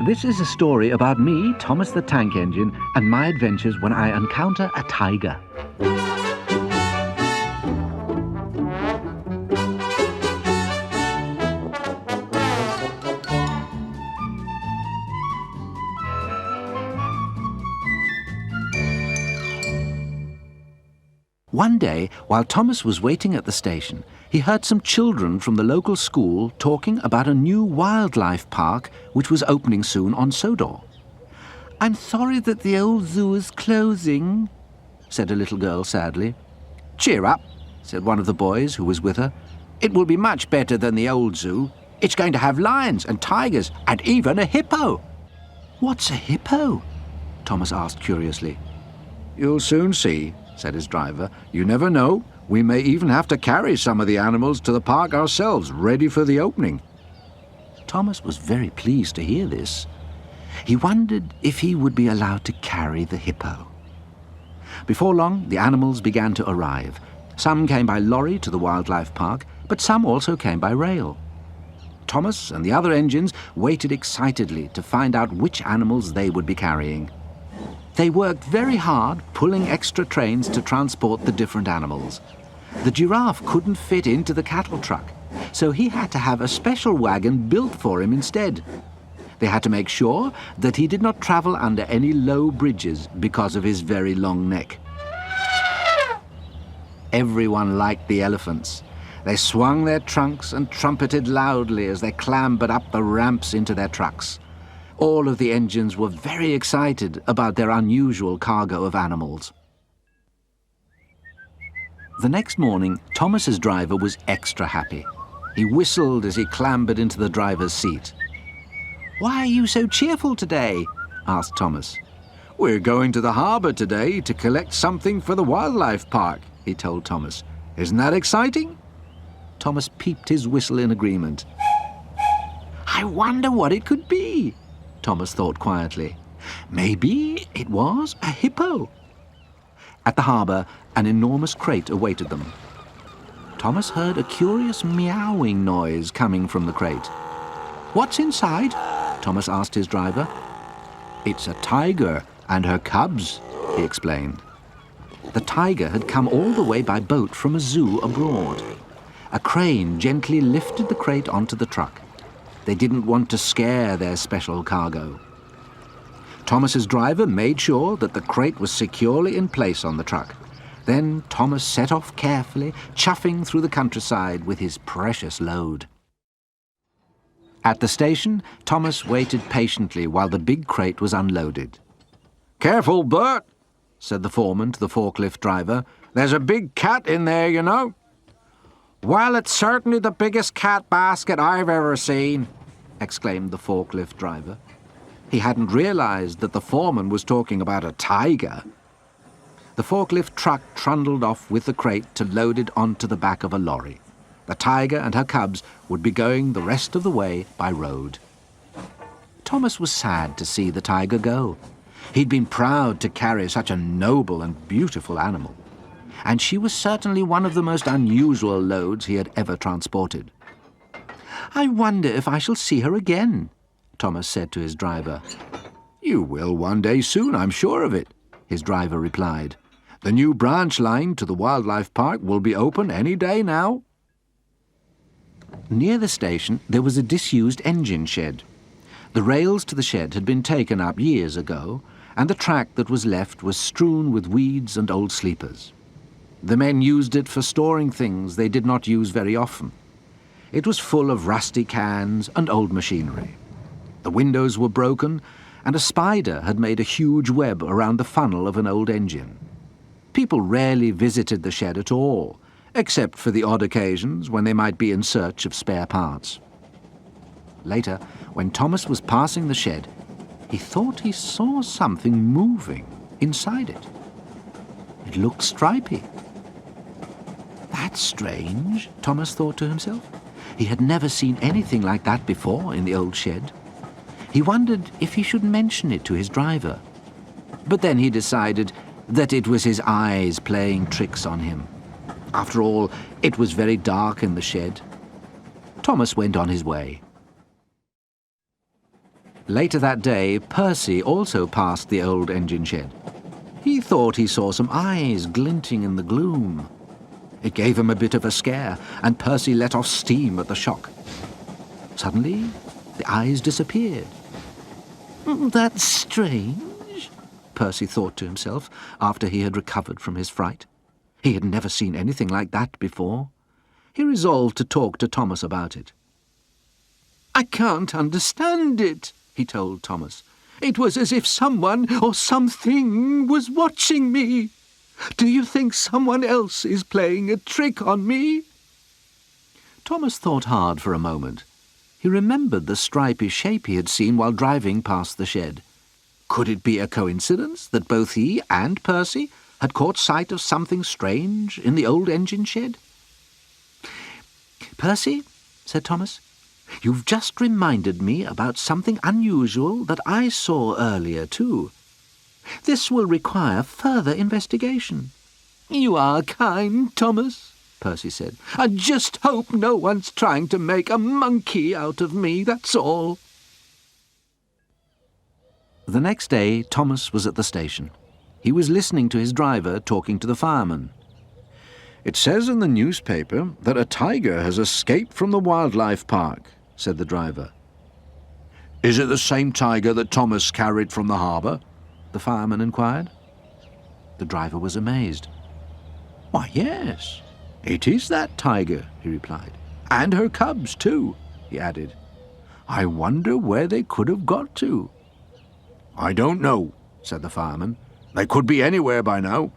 This is a story about me, Thomas the Tank Engine, and my adventures when I encounter a tiger. One day, while Thomas was waiting at the station, he heard some children from the local school talking about a new wildlife park which was opening soon on Sodor. "I'm sorry that the old zoo is closing," said a little girl sadly. "Cheer up," said one of the boys who was with her. "It will be much better than the old zoo. It's going to have lions and tigers and even a hippo." "What's a hippo?" Thomas asked curiously. "You'll soon see," said his driver. "You never know. We may even have to carry some of the animals to the park ourselves, ready for the opening." Thomas was very pleased to hear this. He wondered if he would be allowed to carry the hippo. Before long, the animals began to arrive. Some came by lorry to the wildlife park, but some also came by rail. Thomas and the other engines waited excitedly to find out which animals they would be carrying. They worked very hard, pulling extra trains to transport the different animals. The giraffe couldn't fit into the cattle truck, so he had to have a special wagon built for him instead. They had to make sure that he did not travel under any low bridges because of his very long neck. Everyone liked the elephants. They swung their trunks and trumpeted loudly as they clambered up the ramps into their trucks. All of the engines were very excited about their unusual cargo of animals. The next morning, Thomas's driver was extra happy. He whistled as he clambered into the driver's seat. "Why are you so cheerful today?" asked Thomas. "We're going to the harbour today to collect something for the wildlife park," he told Thomas. "Isn't that exciting?" Thomas peeped his whistle in agreement. "I wonder what it could be," Thomas thought quietly. Maybe it was a hippo. At the harbour, an enormous crate awaited them. Thomas heard a curious meowing noise coming from the crate. "What's inside?" Thomas asked his driver. "It's a tiger and her cubs," he explained. The tiger had come all the way by boat from a zoo abroad. A crane gently lifted the crate onto the truck. They didn't want to scare their special cargo. Thomas's driver made sure that the crate was securely in place on the truck. Then Thomas set off carefully, chuffing through the countryside with his precious load. At the station, Thomas waited patiently while the big crate was unloaded. "Careful, Bert," said the foreman to the forklift driver. "There's a big cat in there, you know." "Well, it's certainly the biggest cat basket I've ever seen," exclaimed the forklift driver. He hadn't realized that the foreman was talking about a tiger. The forklift truck trundled off with the crate to load it onto the back of a lorry. The tiger and her cubs would be going the rest of the way by road. Thomas was sad to see the tiger go. He'd been proud to carry such a noble and beautiful animal. And she was certainly one of the most unusual loads he had ever transported. "I wonder if I shall see her again," Thomas said to his driver. "You will one day soon, I'm sure of it," his driver replied. "The new branch line to the wildlife park will be open any day now." Near the station, there was a disused engine shed. The rails to the shed had been taken up years ago, and the track that was left was strewn with weeds and old sleepers. The men used it for storing things they did not use very often. It was full of rusty cans and old machinery. The windows were broken, and a spider had made a huge web around the funnel of an old engine. People rarely visited the shed at all, except for the odd occasions when they might be in search of spare parts. Later, when Thomas was passing the shed, he thought he saw something moving inside it. It looked stripy. "That's strange," Thomas thought to himself. He had never seen anything like that before in the old shed. He wondered if he should mention it to his driver. But then he decided that it was his eyes playing tricks on him. After all, it was very dark in the shed. Thomas went on his way. Later that day, Percy also passed the old engine shed. He thought he saw some eyes glinting in the gloom. It gave him a bit of a scare, and Percy let off steam at the shock. Suddenly, the eyes disappeared. "That's strange," Percy thought to himself after he had recovered from his fright. He had never seen anything like that before. He resolved to talk to Thomas about it. "I can't understand it," he told Thomas. "It was as if someone or something was watching me. Do you think someone else is playing a trick on me?" Thomas thought hard for a moment. He remembered the stripy shape he had seen while driving past the shed. Could it be a coincidence that both he and Percy had caught sight of something strange in the old engine shed? "Percy," said Thomas, "you've just reminded me about something unusual that I saw earlier too. This will require further investigation." "You are kind, Thomas," Percy said. "I just hope no one's trying to make a monkey out of me, that's all." The next day, Thomas was at the station. He was listening to his driver talking to the fireman. "It says in the newspaper that a tiger has escaped from the wildlife park," said the driver. "Is it the same tiger that Thomas carried from the harbour?" the fireman inquired. The driver was amazed. "Why, yes, it is that tiger," he replied. "And her cubs, too," he added. "I wonder where they could have got to." "I don't know," said the fireman. "They could be anywhere by now."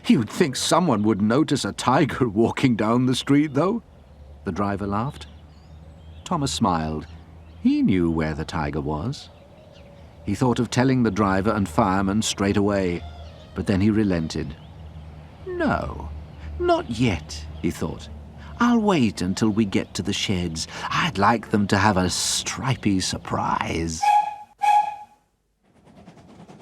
"You'd think someone would notice a tiger walking down the street, though," the driver laughed. Thomas smiled. He knew where the tiger was. He thought of telling the driver and fireman straight away, but then he relented. "No, not yet," he thought. "I'll wait until we get to the sheds. I'd like them to have a stripy surprise."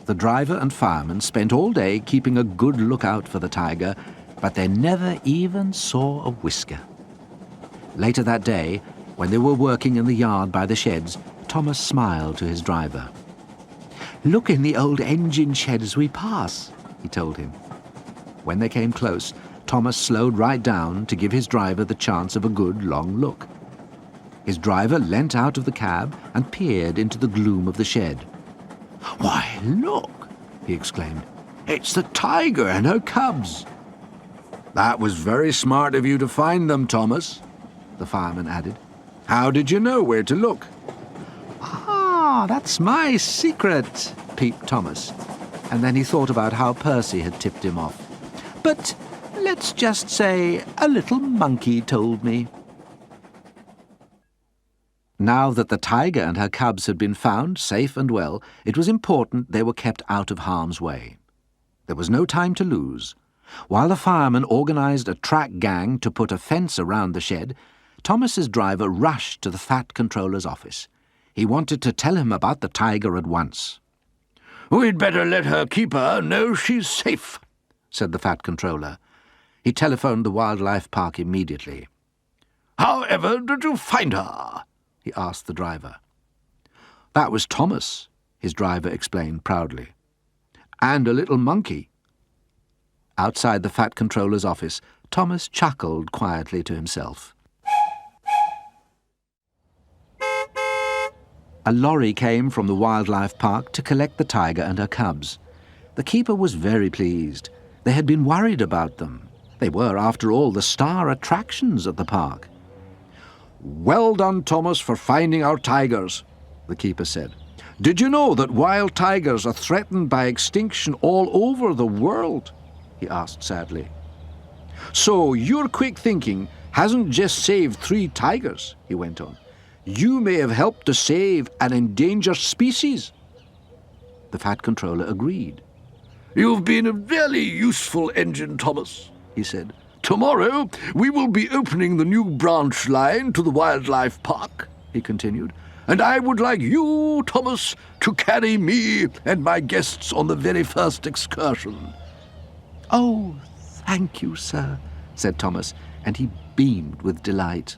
The driver and fireman spent all day keeping a good lookout for the tiger, but they never even saw a whisker. Later that day, when they were working in the yard by the sheds, Thomas smiled to his driver. "Look in the old engine shed as we pass," he told him. When they came close, Thomas slowed right down to give his driver the chance of a good long look. His driver leant out of the cab and peered into the gloom of the shed. "Why, look," he exclaimed. "It's the tiger and her cubs." "That was very smart of you to find them, Thomas," the fireman added. "How did you know where to look?" "Ah, that's my secret," peeped Thomas, and then he thought about how Percy had tipped him off. "But let's just say a little monkey told me." Now that the tiger and her cubs had been found safe and well, it was important they were kept out of harm's way. There was no time to lose. While the fireman organized a track gang to put a fence around the shed, Thomas's driver rushed to the fat controller's office. He wanted to tell him about the tiger at once. "We'd better let her keeper know she's safe," said the fat controller. He telephoned the wildlife park immediately. "However did you find her?" he asked the driver. "That was Thomas," his driver explained proudly. "And a little monkey." Outside the fat controller's office, Thomas chuckled quietly to himself. A lorry came from the wildlife park to collect the tiger and her cubs. The keeper was very pleased. They had been worried about them. They were, after all, the star attractions at the park. "Well done, Thomas, for finding our tigers," the keeper said. "Did you know that wild tigers are threatened by extinction all over the world?" he asked sadly. "So your quick thinking hasn't just saved 3 tigers," he went on. "You may have helped to save an endangered species." The fat controller agreed. "You've been a very useful engine, Thomas," he said. "Tomorrow we will be opening the new branch line to the wildlife park," he continued, "and I would like you, Thomas, to carry me and my guests on the very first excursion." "Oh, thank you, sir," said Thomas, and he beamed with delight.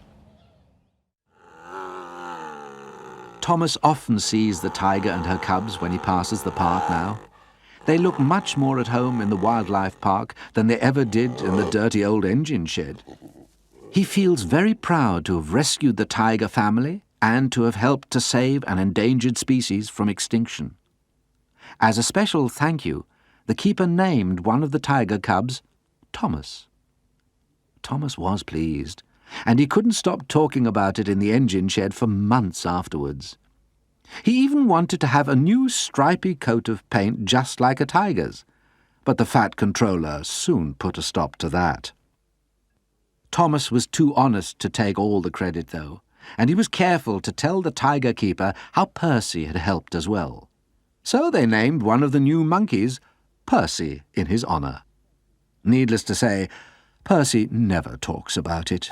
Thomas often sees the tiger and her cubs when he passes the park now. They look much more at home in the wildlife park than they ever did in the dirty old engine shed. He feels very proud to have rescued the tiger family and to have helped to save an endangered species from extinction. As a special thank you, the keeper named one of the tiger cubs Thomas. Thomas was pleased, and he couldn't stop talking about it in the engine shed for months afterwards. He even wanted to have a new stripy coat of paint just like a tiger's, but the fat controller soon put a stop to that. Thomas was too honest to take all the credit, though, and he was careful to tell the tiger keeper how Percy had helped as well. So they named one of the new monkeys Percy in his honour. Needless to say, Percy never talks about it.